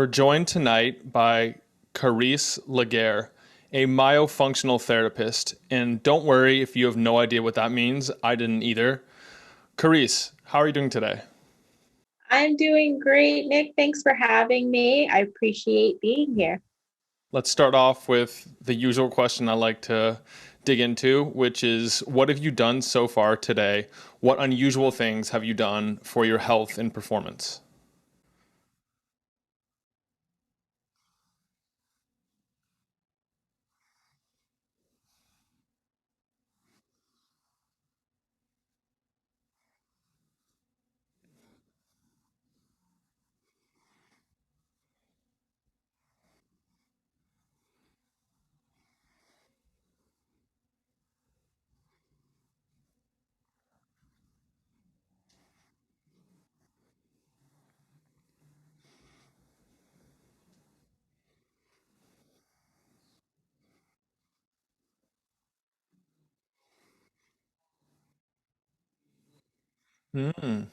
We're joined tonight by Karese Laguerre, a myofunctional therapist. And don't worry if you have no idea what that means. I didn't either. Karese, how are you doing today? I'm doing great, Nick. Thanks for having me. I appreciate being here. Let's start off with the usual question I like to dig into, which is what have you done so far today? What unusual things have you done for your health and performance? Mm.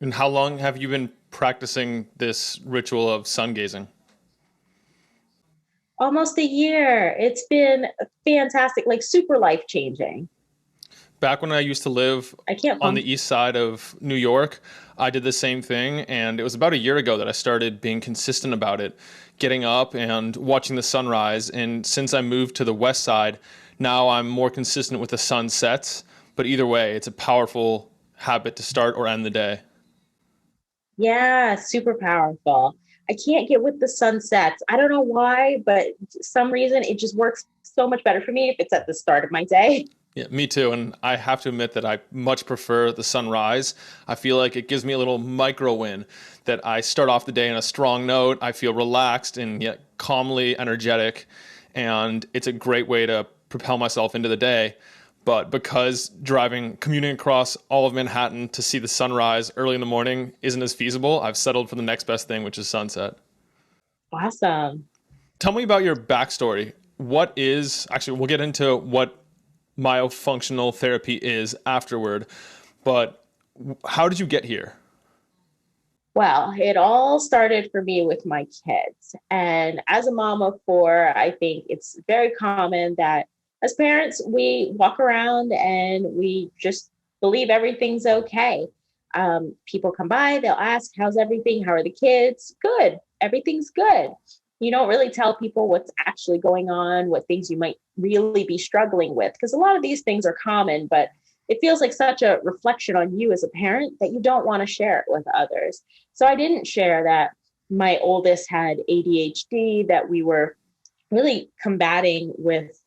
And how long have you been practicing this ritual of sun gazing? Almost a year. It's been fantastic, like super life changing. Back when I used to live I can't on the function. east side of New York, I did the same thing. And it was about a year ago that I started being consistent about it, getting up and watching the sunrise. And since I moved to the west side, now I'm more consistent with the sunsets. But either way, it's a powerful habit to start or end the day. Yeah, super powerful. I can't get with the sunsets. I don't know why, but some reason it just works so much better for me if it's at the start of my day. Yeah, me too. And I have to admit that I much prefer the sunrise. I feel like it gives me a little micro win that I start off the day on a strong note. I feel relaxed and yet calmly energetic. And it's a great way to propel myself into the day. But because commuting across all of Manhattan to see the sunrise early in the morning isn't as feasible, I've settled for the next best thing, which is sunset. Awesome. Tell me about your backstory. Actually, we'll get into what myofunctional therapy is afterward. But how did you get here? Well, it all started for me with my kids. And as a mom of four, I think it's very common that as parents, we walk around and we just believe everything's okay. People come by, they'll ask, how's everything? How are the kids? Good. Everything's good. You don't really tell people what's actually going on, what things you might really be struggling with, because a lot of these things are common, but it feels like such a reflection on you as a parent that you don't want to share it with others. So I didn't share that my oldest had ADHD, that we were really combating with,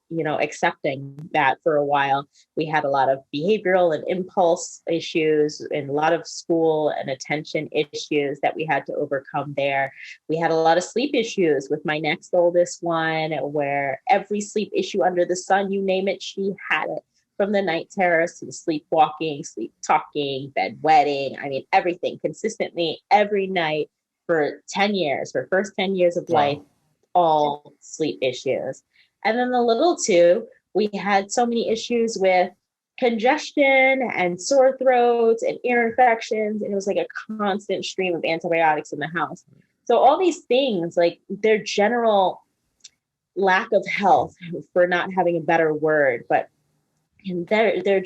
accepting that for a while. We had a lot of behavioral and impulse issues and a lot of school and attention issues that we had to overcome there. We had a lot of sleep issues with my next oldest one, where every sleep issue under the sun, you name it, she had it. From the night terrors to the sleepwalking, sleep talking, bedwetting. I mean, everything consistently every night for 10 years, for first 10 years of life, Wow. all sleep issues. And then the little two, we had so many issues with congestion and sore throats and ear infections. And it was like a constant stream of antibiotics in the house. So all these things, like their general lack of health, for not having a better word, but their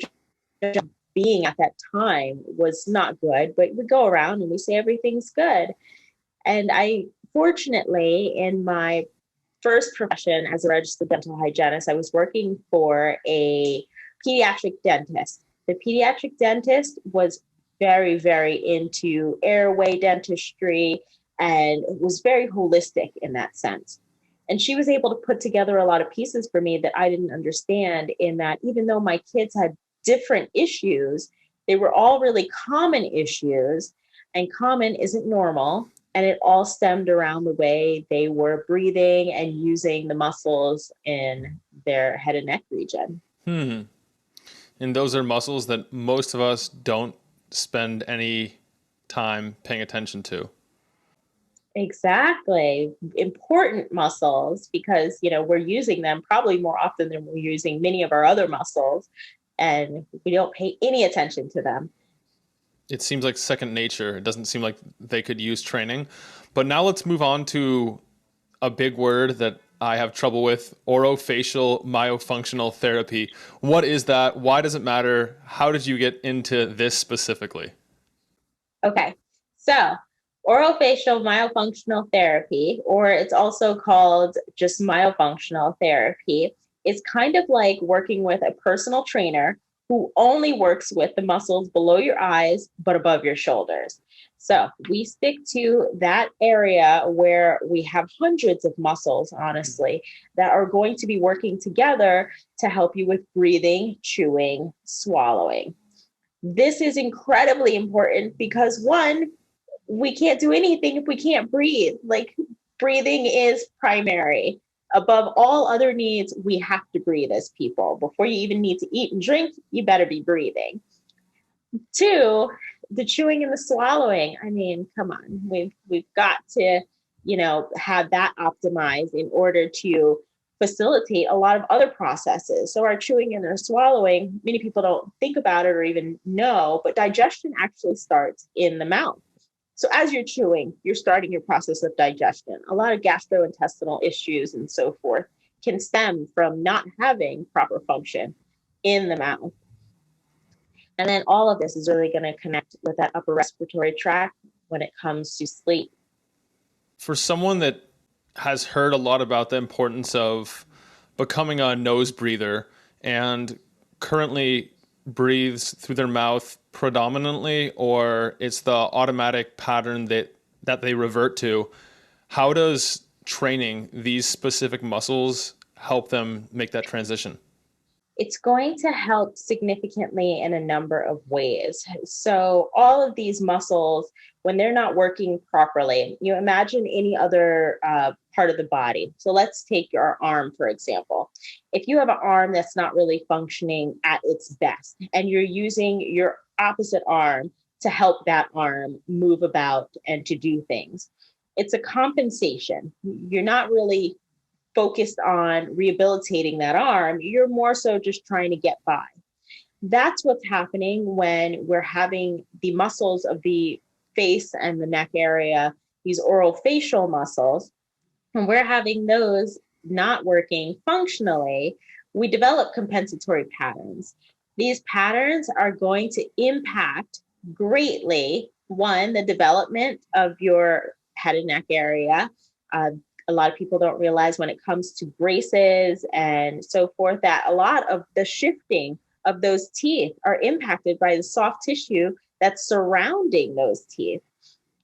being at that time was not good. But we go around and we say everything's good. And I, fortunately, in my first profession as a registered dental hygienist, I was working for a pediatric dentist. The pediatric dentist was very, very into airway dentistry and was very holistic in that sense. And she was able to put together a lot of pieces for me that I didn't understand, in that even though my kids had different issues, they were all really common issues, and common isn't normal. And it all stemmed around the way they were breathing and using the muscles in their head and neck region. Hmm. And those are muscles that most of us don't spend any time paying attention to. Exactly. Important muscles, because, we're using them probably more often than we're using many of our other muscles, and we don't pay any attention to them. it seems like second nature. It doesn't seem like they could use training. But now let's move on to a big word that I have trouble with: orofacial myofunctional therapy. What is that? Why does it matter? How did you get into this specifically? Okay, so orofacial myofunctional therapy, or it's also called just myofunctional therapy, is kind of like working with a personal trainer who only works with the muscles below your eyes but above your shoulders. So we stick to that area where we have hundreds of muscles, honestly, that are going to be working together to help you with breathing, chewing, swallowing. This is incredibly important because one, we can't do anything if we can't breathe. Like breathing is primary. Above all other needs, we have to breathe as people. Before you even need to eat and drink, you better be breathing. Two, the chewing and the swallowing. I mean, come on. We've got to, have that optimized in order to facilitate a lot of other processes. So our chewing and our swallowing, many people don't think about it or even know, but digestion actually starts in the mouth. So as you're chewing, you're starting your process of digestion. A lot of gastrointestinal issues and so forth can stem from not having proper function in the mouth. And then all of this is really going to connect with that upper respiratory tract when it comes to sleep. For someone that has heard a lot about the importance of becoming a nose breather and currently breathes through their mouth predominantly, or it's the automatic pattern that they revert to, how does training these specific muscles help them make that transition? It's going to help significantly in a number of ways. So, all of these muscles, when they're not working properly, you imagine any other part of the body. So, let's take your arm, for example. If you have an arm that's not really functioning at its best, and you're using your opposite arm to help that arm move about and to do things, it's a compensation. You're not really focused on rehabilitating that arm, you're more so just trying to get by. That's what's happening when we're having the muscles of the face and the neck area, these oral facial muscles, and we're having those not working functionally, we develop compensatory patterns. These patterns are going to impact greatly, one, the development of your head and neck area. Uh, a lot of people don't realize when it comes to braces and so forth that a lot of the shifting of those teeth are impacted by the soft tissue that's surrounding those teeth.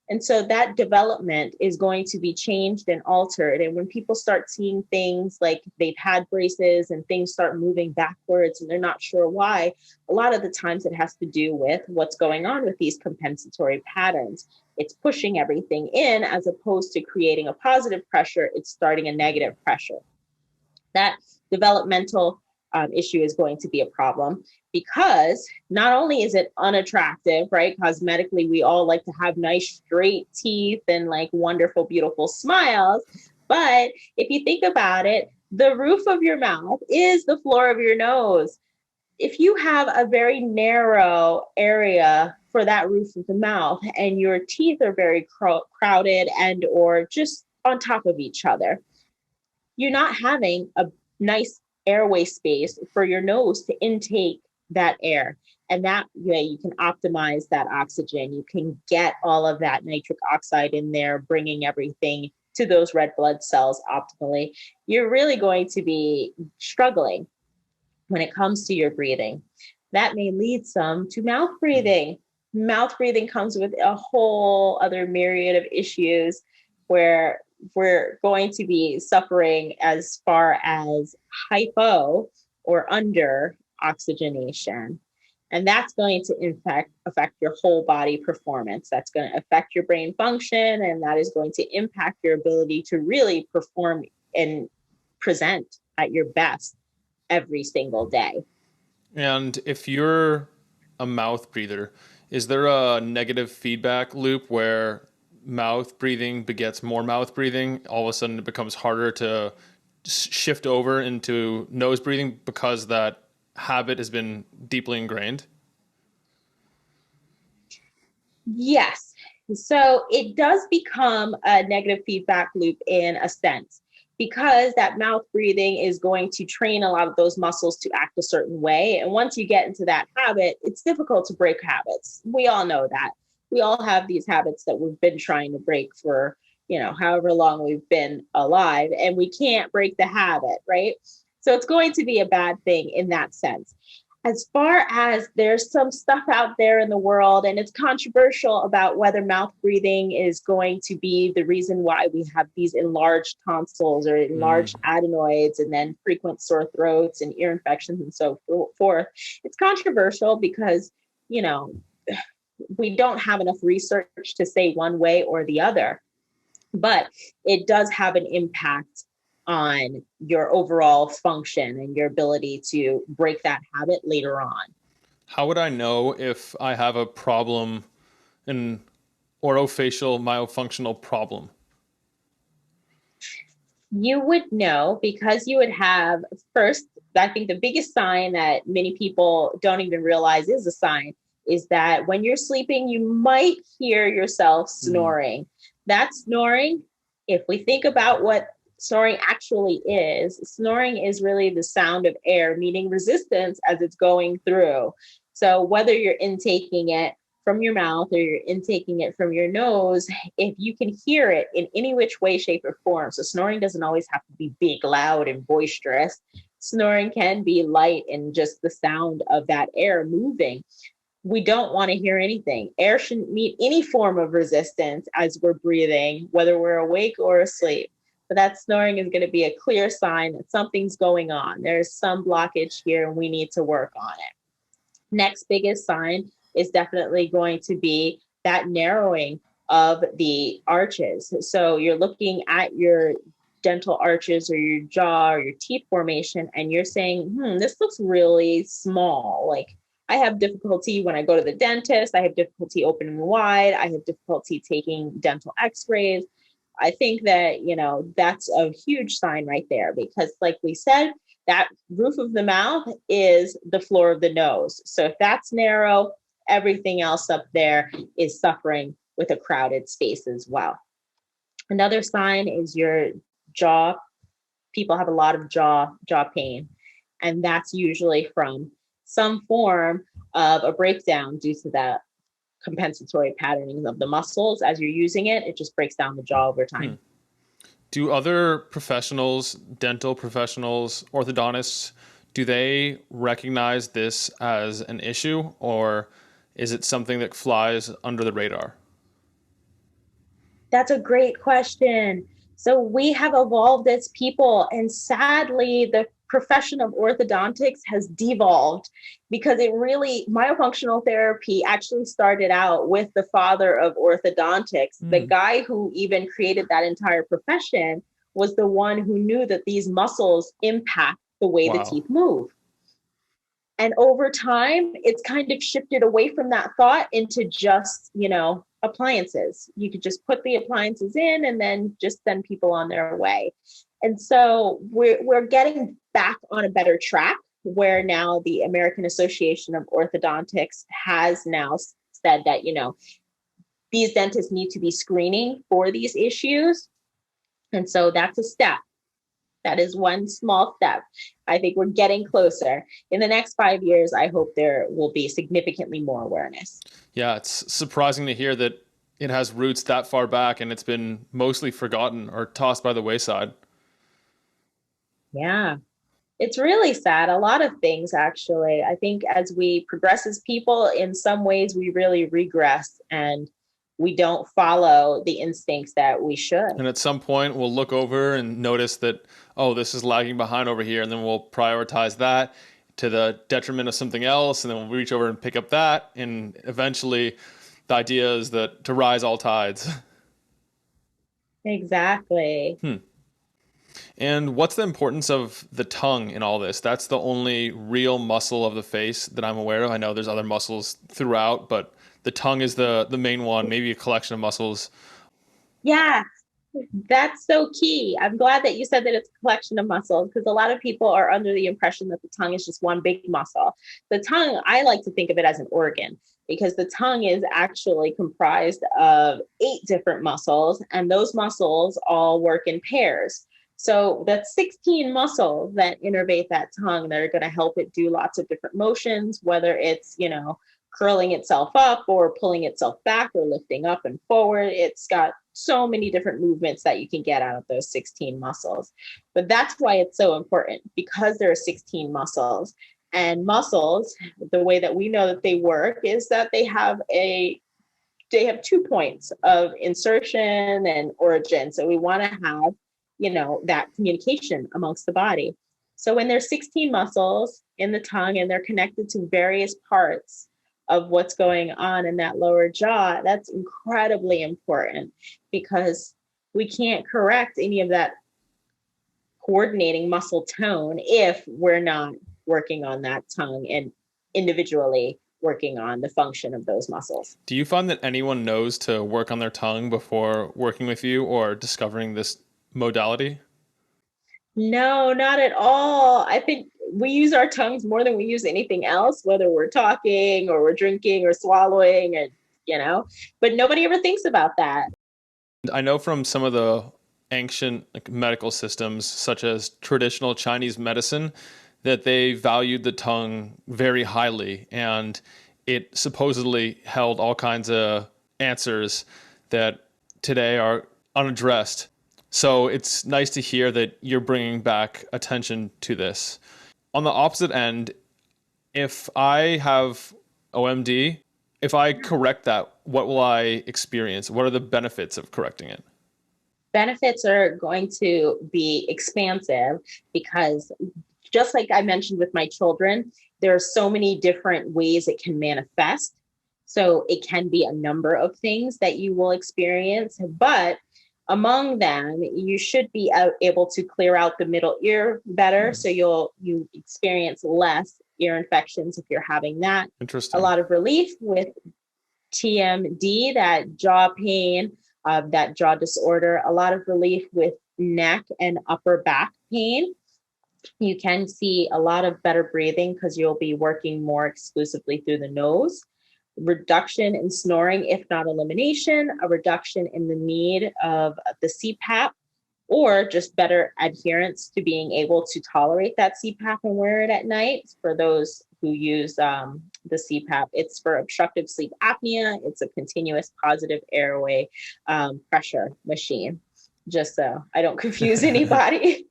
And so that development is going to be changed and altered. And when people start seeing things like they've had braces and things start moving backwards and they're not sure why, a lot of the times it has to do with what's going on with these compensatory patterns. It's pushing everything in as opposed to creating a positive pressure, it's starting a negative pressure. That developmental issue is going to be a problem because not only is it unattractive, right? Cosmetically, we all like to have nice straight teeth and like wonderful, beautiful smiles. But if you think about it, the roof of your mouth is the floor of your nose. If you have a very narrow area for that roof of the mouth and your teeth are very crowded and or just on top of each other, you're not having a nice airway space for your nose to intake that air. And that way you can optimize that oxygen. You can get all of that nitric oxide in there, bringing everything to those red blood cells optimally. You're really going to be struggling when it comes to your breathing. That may lead some to mouth breathing. Mouth breathing comes with a whole other myriad of issues where we're going to be suffering as far as hypo or under oxygenation. And that's going to affect your whole body performance. That's going to affect your brain function, and that is going to impact your ability to really perform and present at your best every single day. And if you're a mouth breather, is there a negative feedback loop where mouth breathing begets more mouth breathing? All of a sudden, it becomes harder to shift over into nose breathing because that habit has been deeply ingrained? Yes. So it does become a negative feedback loop in a sense because that mouth breathing is going to train a lot of those muscles to act a certain way. And once you get into that habit, it's difficult to break habits. We all know that. We all have these habits that we've been trying to break for, however long we've been alive, and we can't break the habit, right? So it's going to be a bad thing in that sense. As far as there's some stuff out there in the world, and it's controversial about whether mouth breathing is going to be the reason why we have these enlarged tonsils or enlarged Mm. adenoids and then frequent sore throats and ear infections and so forth. It's controversial because, you know, we don't have enough research to say one way or the other, but it does have an impact on your overall function and your ability to break that habit later on. How would I know if I have a problem, an orofacial myofunctional problem? You would know because you would have first, I think the biggest sign that many people don't even realize is a sign is that when you're sleeping, you might hear yourself Mm. snoring. That snoring, if we think about what snoring actually is, snoring is really the sound of air, meaning resistance as it's going through. So whether you're intaking it from your mouth or you're intaking it from your nose, if you can hear it in any which way, shape, or form. So snoring doesn't always have to be big, loud, and boisterous. Snoring can be light and just the sound of that air moving. We don't want to hear anything. Air shouldn't meet any form of resistance as we're breathing, whether we're awake or asleep. But that snoring is going to be a clear sign that something's going on. There's some blockage here and we need to work on it. Next biggest sign is definitely going to be that narrowing of the arches. So you're looking at your dental arches or your jaw or your teeth formation, and you're saying, this looks really small. Like I have difficulty when I go to the dentist. I have difficulty opening wide. I have difficulty taking dental x-rays. I think that, that's a huge sign right there because, like we said, that roof of the mouth is the floor of the nose. So if that's narrow, everything else up there is suffering with a crowded space as well. Another sign is your jaw. People have a lot of jaw pain, and that's usually from some form of a breakdown due to that compensatory patterning of the muscles. As you're using it, it just breaks down the jaw over Hmm. time. Do other professionals, dental professionals, orthodontists, do they recognize this as an issue, or is it something that flies under the radar? That's a great question. So we have evolved as people, and sadly, the profession of orthodontics has devolved because it really, myofunctional therapy actually started out with the father of orthodontics. The Mm. guy who even created that entire profession was the one who knew that these muscles impact the way the Wow. teeth move. And over time, it's kind of shifted away from that thought into just, appliances. You could just put the appliances in and then just send people on their way. And so we're getting back on a better track where now the American Association of Orthodontics has now said that, these dentists need to be screening for these issues. And so that's a step. That is one small step. I think we're getting closer. In the next 5 years, I hope there will be significantly more awareness. Yeah, it's surprising to hear that it has roots that far back and it's been mostly forgotten or tossed by the wayside. Yeah, it's really sad. A lot of things, actually. I think as we progress as people, in some ways, we really regress and we don't follow the instincts that we should. And at some point, we'll look over and notice that, oh, this is lagging behind over here. And then we'll prioritize that to the detriment of something else. And then we'll reach over and pick up that. And eventually, the idea is that to rise all tides. Exactly. Hmm. And what's the importance of the tongue in all this? That's the only real muscle of the face that I'm aware of. I know there's other muscles throughout, but the tongue is the main one, maybe a collection of muscles. Yeah. That's so key. I'm glad that you said that it's a collection of muscles because a lot of people are under the impression that the tongue is just one big muscle. The tongue, I like to think of it as an organ because the tongue is actually comprised of 8 different muscles, and those muscles all work in pairs. So that's 16 muscles that innervate that tongue that are going to help it do lots of different motions, whether it's, curling itself up or pulling itself back or lifting up and forward. It's got so many different movements that you can get out of those 16 muscles. But that's why it's so important, because there are 16 muscles. And muscles, the way that we know that they work is that they have 2 points of insertion and origin. So we want to have, that communication amongst the body. So when there's 16 muscles in the tongue and they're connected to various parts of what's going on in that lower jaw, that's incredibly important because we can't correct any of that coordinating muscle tone if we're not working on that tongue and individually working on the function of those muscles. Do you find that anyone knows to work on their tongue before working with you or discovering this modality? No, not at all. I think we use our tongues more than we use anything else, whether we're talking or we're drinking or swallowing, and but nobody ever thinks about that. I know from some of the ancient medical systems, such as traditional Chinese medicine, that they valued the tongue very highly, and it supposedly held all kinds of answers that today are unaddressed. So it's nice to hear that you're bringing back attention to this. On the opposite end, if I have OMD, if I correct that, what will I experience? What are the benefits of correcting it? Benefits are going to be expansive because, just like I mentioned with my children, there are so many different ways it can manifest. So it can be a number of things that you will experience, but among them, you should be able to clear out the middle ear better. So you experience less ear infections if you're having that. A Interesting. lot of relief with TMD, that jaw pain, that jaw disorder, a lot of relief with neck and upper back pain. You can see a lot of better breathing because you'll be working more exclusively through the nose. Reduction in snoring, if not elimination, a reduction in the need of the CPAP, or just better adherence to being able to tolerate that CPAP and wear it at night. For those who use the CPAP, it's for obstructive sleep apnea. It's a continuous positive airway pressure machine, just so I don't confuse anybody.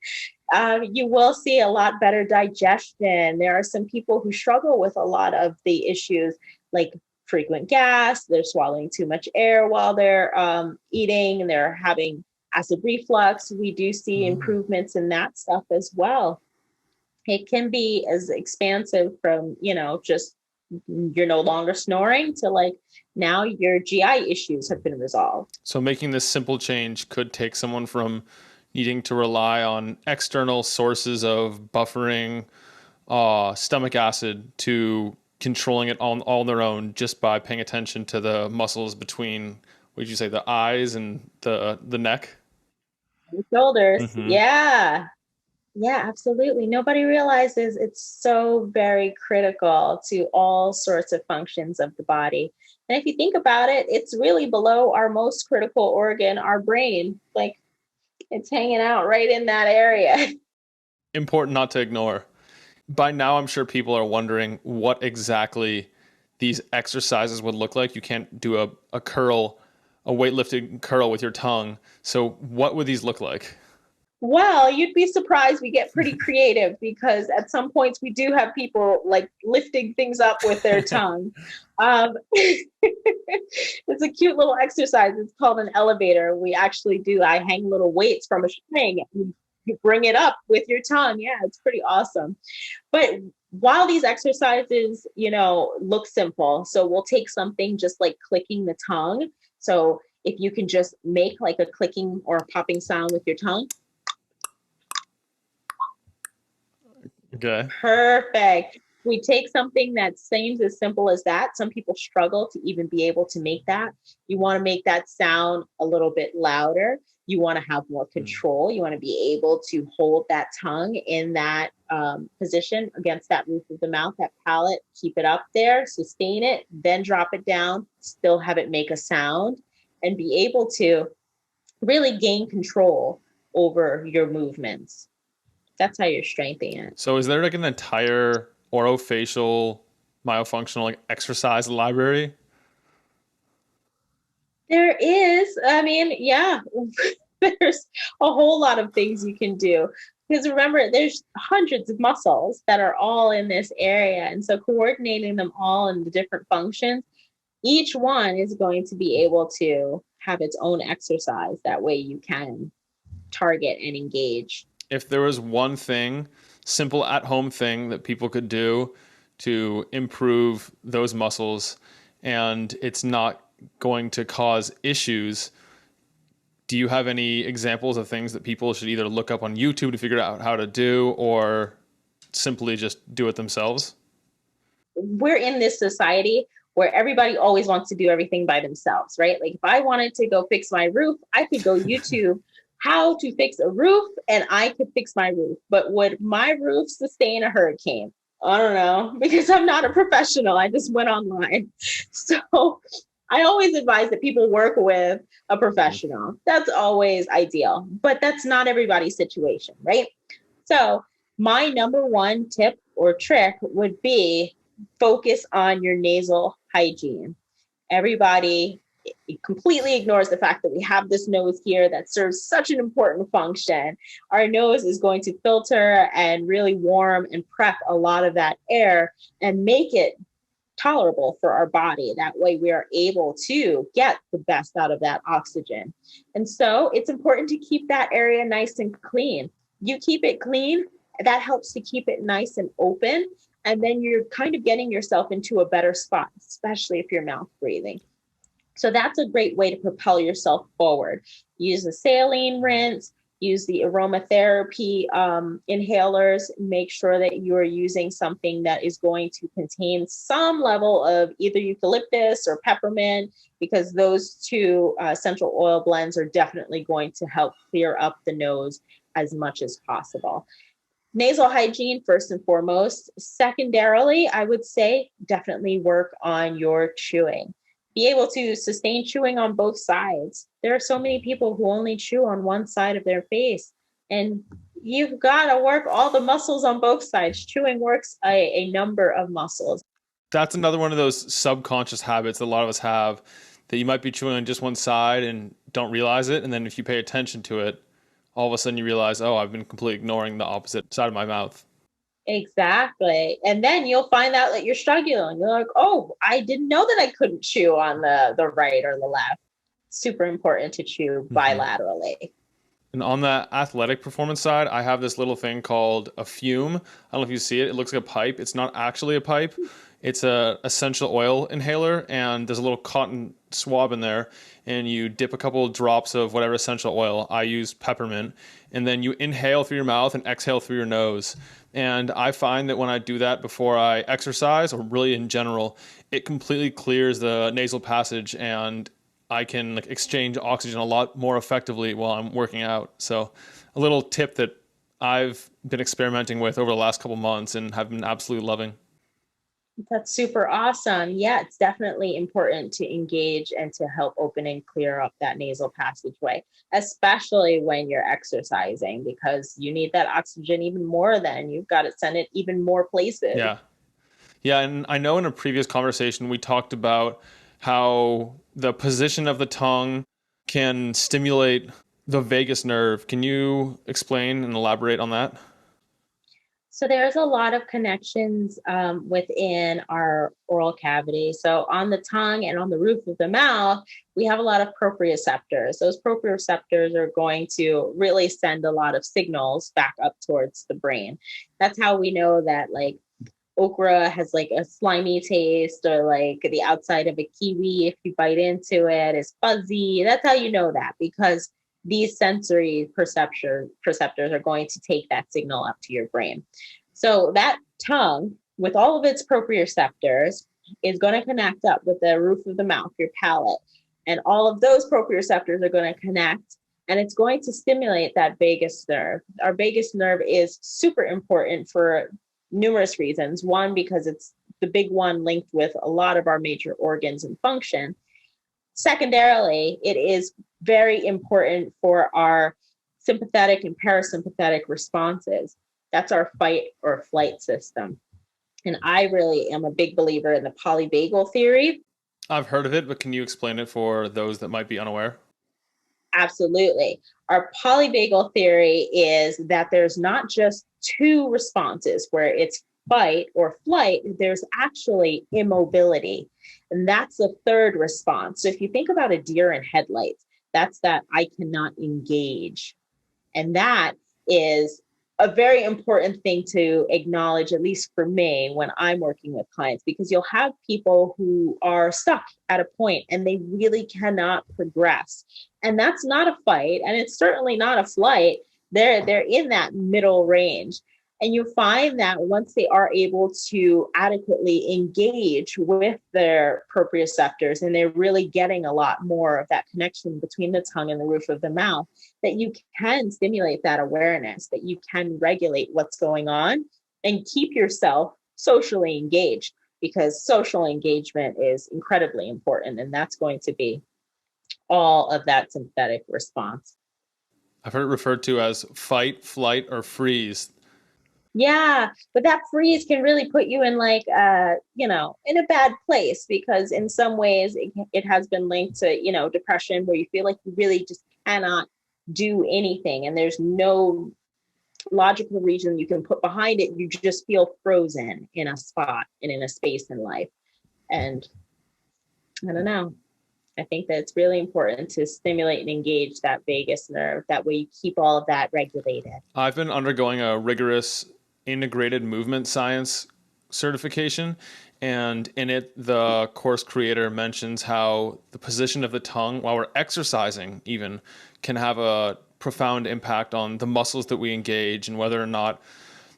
You will see a lot better digestion. There are some people who struggle with a lot of the issues like frequent gas, they're swallowing too much air while they're eating, and they're having acid reflux. We do see improvements in that stuff as well. It can be as expansive from, just you're no longer snoring to like now your GI issues have been resolved. So making this simple change could take someone from needing to rely on external sources of buffering stomach acid to controlling it all on their own just by paying attention to the muscles between, what did you say, the eyes and the neck? The shoulders. Mm-hmm. Yeah. Yeah, absolutely. Nobody realizes it's so very critical to all sorts of functions of the body. And if you think about it, it's really below our most critical organ, our brain. Like it's hanging out right in that area. Important not to ignore. By now, I'm sure people are wondering what exactly these exercises would look like. You can't do a curl, a weightlifting curl with your tongue. So what would these look like? Well, you'd be surprised. We get pretty creative because at some points we do have people like lifting things up with their tongue. It's a cute little exercise. It's called an elevator. We actually do. I hang little weights from a string and you bring it up with your tongue. Yeah, it's pretty awesome. But while these exercises, look simple, so we'll take something just like clicking the tongue. So if you can just make like a clicking or a popping sound with your tongue. Okay. Perfect. We take something that seems as simple as that. Some people struggle to even be able to make that. You want to make that sound a little bit louder. You want to have more control. You want to be able to hold that tongue in that position against that roof of the mouth, that palate, keep it up there, sustain it, then drop it down, still have it make a sound, and be able to really gain control over your movements. That's how you're strengthening it. So is there like an entire orofacial myofunctional like exercise library? There is, I mean, yeah, there's a whole lot of things you can do. Because remember, there's hundreds of muscles that are all in this area. And so coordinating them all in the different functions, each one is going to be able to have its own exercise. That way you can target and engage. If there was one thing, simple at home thing that people could do to improve those muscles and it's not going to cause issues, do you have any examples of things that people should either look up on YouTube to figure out how to do or simply just do it themselves? We're in this society where everybody always wants to do everything by themselves, right? Like if I wanted to go fix my roof, I could go YouTube how to fix a roof and I could fix my roof. But would my roof sustain a hurricane? I don't know, because I'm not a professional. I just went online. So I always advise that people work with a professional. That's always ideal, but that's not everybody's situation, right? So my number one tip or trick would be focus on your nasal hygiene. Everybody completely ignores the fact that we have this nose here that serves such an important function. Our nose is going to filter and really warm and prep a lot of that air and make it tolerable for our body. That way we are able to get the best out of that oxygen. And so it's important to keep that area nice and clean. You keep it clean, that helps to keep it nice and open. And then you're kind of getting yourself into a better spot, especially if you're mouth breathing. So that's a great way to propel yourself forward. Use the saline rinse, use the aromatherapy inhalers. Make sure that you are using something that is going to contain some level of either eucalyptus or peppermint, because those two essential oil blends are definitely going to help clear up the nose as much as possible. Nasal hygiene, first and foremost. Secondarily, I would say definitely work on your chewing. Be able to sustain chewing on both sides. There are so many people who only chew on one side of their face, and you've got to work all the muscles on both sides. Chewing works a number of muscles. That's another one of those subconscious habits that a lot of us have, that you might be chewing on just one side and don't realize it. And then if you pay attention to it, all of a sudden you realize, oh, I've been completely ignoring the opposite side of my mouth. Exactly. And then you'll find out that you're struggling. You're like, oh, I didn't know that I couldn't chew on the right or the left. Super important to chew bilaterally. And on the athletic performance side, I have this little thing called a fume. I don't know if you see it. It looks like a pipe. It's not actually a pipe. It's a essential oil inhaler, and there's a little cotton swab in there, and you dip a couple of drops of whatever essential oil. I use peppermint, and then you inhale through your mouth and exhale through your nose. And I find that when I do that before I exercise, or really in general, it completely clears the nasal passage, and I can exchange oxygen a lot more effectively while I'm working out. So a little tip that I've been experimenting with over the last couple months and have been absolutely loving. That's super awesome. Yeah, it's definitely important to engage and to help open and clear up that nasal passageway, especially when you're exercising, because you need that oxygen even more then. You've got to send it even more places. Yeah. Yeah, and I know in a previous conversation we talked about how the position of the tongue can stimulate the vagus nerve. Can you explain and elaborate on that? So there's a lot of connections within our oral cavity. So on the tongue and on the roof of the mouth, we have a lot of proprioceptors. Those proprioceptors are going to really send a lot of signals back up towards the brain. That's how we know that like okra has like a slimy taste, or like the outside of a kiwi, if you bite into it, is fuzzy. That's how you know that, because these sensory perceptors are going to take that signal up to your brain. So that tongue, with all of its proprioceptors, is going to connect up with the roof of the mouth, your palate. And all of those proprioceptors are going to connect and it's going to stimulate that vagus nerve. Our vagus nerve is super important for numerous reasons. One, because it's the big one linked with a lot of our major organs and function. Secondarily, it is very important for our sympathetic and parasympathetic responses. That's our fight or flight system. And I really am a big believer in the polyvagal theory. I've heard of it, but can you explain it for those that might be unaware? Absolutely. Our polyvagal theory is that there's not just two responses where it's fight or flight, there's actually immobility. And that's the third response. So if you think about a deer in headlights, that's that I cannot engage. And that is a very important thing to acknowledge, at least for me, when I'm working with clients, because you'll have people who are stuck at a point and they really cannot progress. And that's not a fight, and it's certainly not a flight. They're in that middle range. And you find that once they are able to adequately engage with their proprioceptors and they're really getting a lot more of that connection between the tongue and the roof of the mouth, that you can stimulate that awareness, that you can regulate what's going on and keep yourself socially engaged, because social engagement is incredibly important. And that's going to be all of that sympathetic response. I've heard it referred to as fight, flight, or freeze. Yeah, but that freeze can really put you in like in a bad place, because in some ways it has been linked to, depression, where you feel like you really just cannot do anything and there's no logical reason you can put behind it. You just feel frozen in a spot and in a space in life. And I don't know. I think that it's really important to stimulate and engage that vagus nerve. That way you keep all of that regulated. I've been undergoing a rigorous integrated movement science certification, and in it, the course creator mentions how the position of the tongue while we're exercising even can have a profound impact on the muscles that we engage and whether or not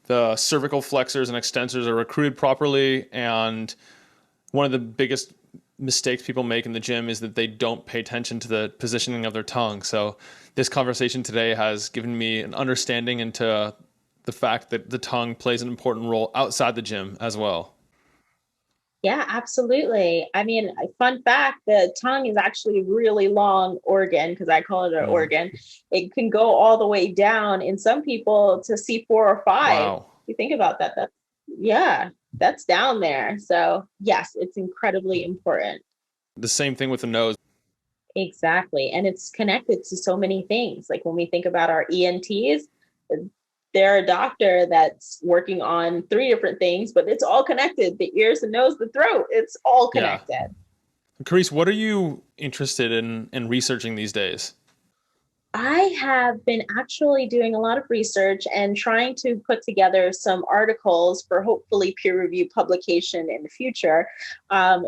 the cervical flexors and extensors are recruited properly. And one of the biggest mistakes people make in the gym is that they don't pay attention to the positioning of their tongue. So this conversation today has given me an understanding into the fact that the tongue plays an important role outside the gym as well. Yeah, absolutely. I mean, fun fact, the tongue is actually a really long organ, because I call it an organ. It can go all the way down in some people to C4 or 5. Wow. You think about that. That's down there. So yes, it's incredibly important. The same thing with the nose. Exactly. And it's connected to so many things. Like when we think about our ENTs, they're a doctor that's working on 3 different things, but it's all connected: the ears, the nose, the throat. It's all connected. Yeah. Karese, what are you interested in researching these days? I have been actually doing a lot of research and trying to put together some articles for hopefully peer reviewed publication in the future,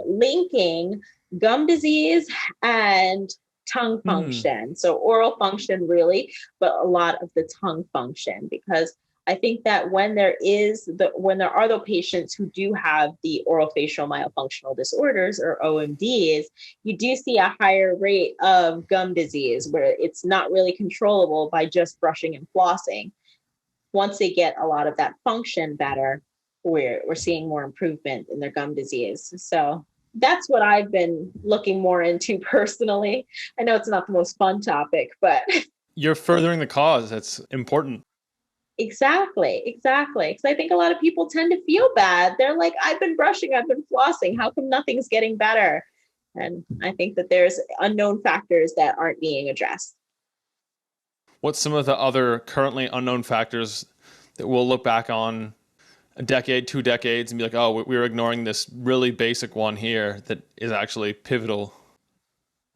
linking gum disease and tongue function. So oral function really, but a lot of the tongue function, because I think that when there are those patients who do have the orofacial myofunctional disorders, or OMDs, you do see a higher rate of gum disease where it's not really controllable by just brushing and flossing. Once they get a lot of that function better, we're seeing more improvement in their gum disease. So that's what I've been looking more into personally. I know it's not the most fun topic, but you're furthering the cause. That's important. Exactly. Because I think a lot of people tend to feel bad. They're like, I've been brushing, I've been flossing. How come nothing's getting better? And I think that there's unknown factors that aren't being addressed. What's some of the other currently unknown factors that we'll look back on a decade, 2 decades, and be like, oh, we were ignoring this really basic one here that is actually pivotal?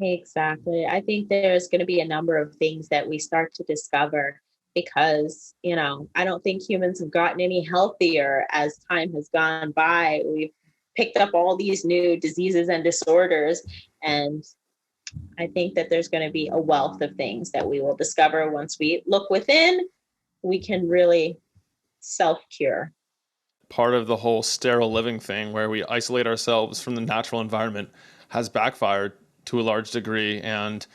Exactly. I think there's going to be a number of things that we start to discover, because, I don't think humans have gotten any healthier as time has gone by. We've picked up all these new diseases and disorders. And I think that there's going to be a wealth of things that we will discover once we look within. We can really self-cure. Part of the whole sterile living thing where we isolate ourselves from the natural environment has backfired to a large degree. And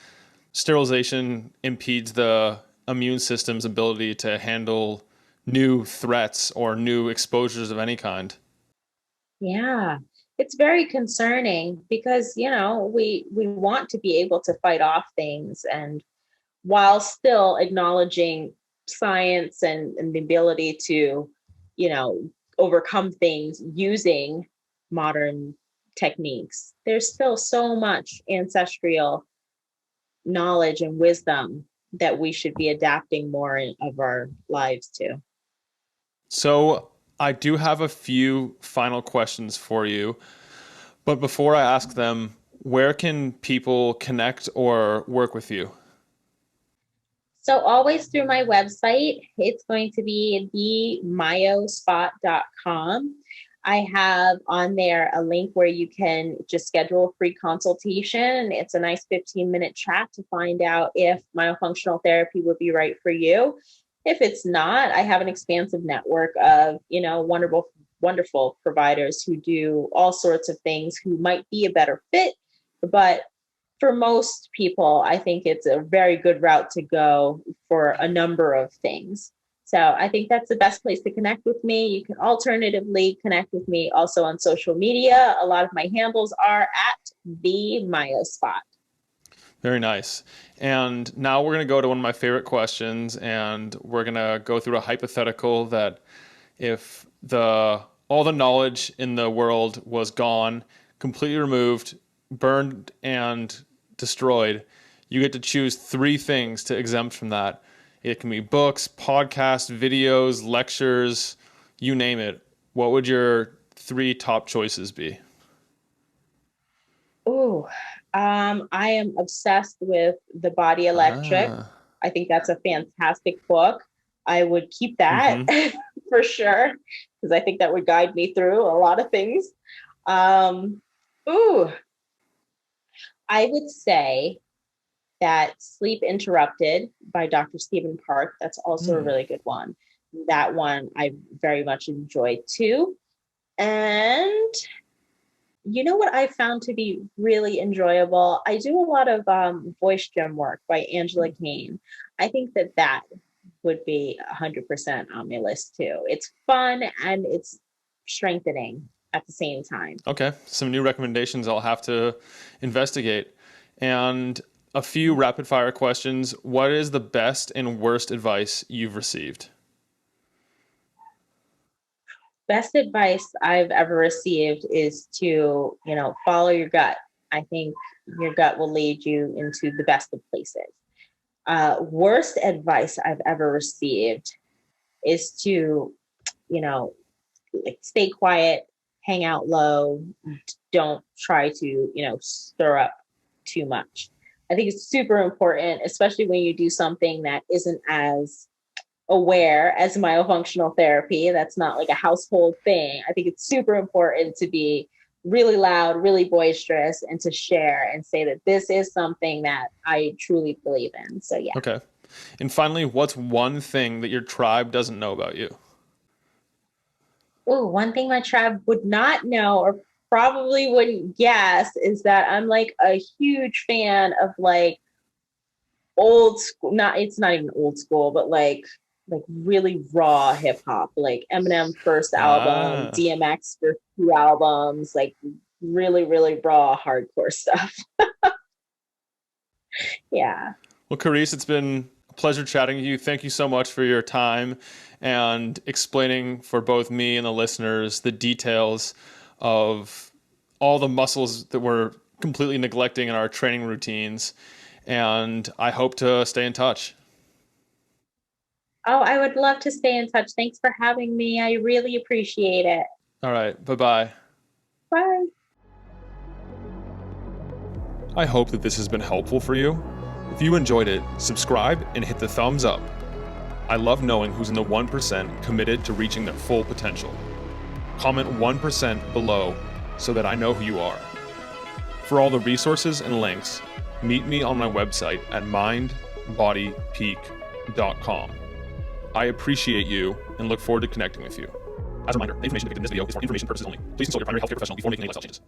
sterilization impedes the immune system's ability to handle new threats or new exposures of any kind. Yeah. It's very concerning because, we want to be able to fight off things, and while still acknowledging science and the ability to, you know, overcome things using modern techniques, there's still so much ancestral knowledge and wisdom that we should be adapting more of our lives to. So I do have a few final questions for you, but before I ask them, where can people connect or work with you? So always through my website, it's going to be themyospot.com. I have on there a link where you can just schedule a free consultation. It's a nice 15-minute chat to find out if myofunctional therapy would be right for you. If it's not, I have an expansive network of, wonderful providers who do all sorts of things who might be a better fit. But for most people, I think it's a very good route to go for a number of things. So I think that's the best place to connect with me. You can alternatively connect with me also on social media. A lot of my handles are at the Myospot. Very nice. And now we're going to go to one of my favorite questions, and we're going to go through a hypothetical that if all the knowledge in the world was gone, completely removed, burned, and destroyed, you get to choose 3 things to exempt from that. It can be books, podcasts, videos, lectures, you name it. What would your 3 top choices be? Oh, I am obsessed with The Body Electric. Ah. I think that's a fantastic book. I would keep that for sure, because I think that would guide me through a lot of things. Um, ooh, I would say that Sleep Interrupted by Dr. Stephen Park, that's also a really good one. That one I very much enjoyed too. And you know what I found to be really enjoyable? I do a lot of voice gym work by Angela Kane. I think that would be 100% on my list too. It's fun and it's strengthening at the same time. Okay, some new recommendations I'll have to investigate. And a few rapid fire questions. What is the best and worst advice you've received? Best advice I've ever received is to, follow your gut. I think your gut will lead you into the best of places. Worst advice I've ever received is to, stay quiet, hang out low, don't try to, stir up too much. I think it's super important, especially when you do something that isn't as aware as myofunctional therapy. That's not like a household thing. I think it's super important to be really loud, really boisterous, and to share and say that this is something that I truly believe in. So yeah. Okay. And finally, what's one thing that your tribe doesn't know about you? Oh, one thing my tribe would not know or probably wouldn't guess is that I'm like a huge fan of like old school, it's not even old school, but like really raw hip hop, like Eminem first album, DMX first 2 albums, like really, really raw hardcore stuff. Yeah. Well, Karese, it's been a pleasure chatting with you. Thank you so much for your time and explaining for both me and the listeners the details of all the muscles that we're completely neglecting in our training routines. And I hope to stay in touch. Oh, I would love to stay in touch. Thanks for having me. I really appreciate it. All right. Bye-bye. Bye. I hope that this has been helpful for you. If you enjoyed it, subscribe and hit the thumbs up. I love knowing who's in the 1% committed to reaching their full potential. Comment 1% below so that I know who you are. For all the resources and links, meet me on my website at mindbodypeak.com. I appreciate you and look forward to connecting with you. As a reminder, the information depicted in this video is for information purposes only. Please consult your primary healthcare professional before making any lifestyle changes.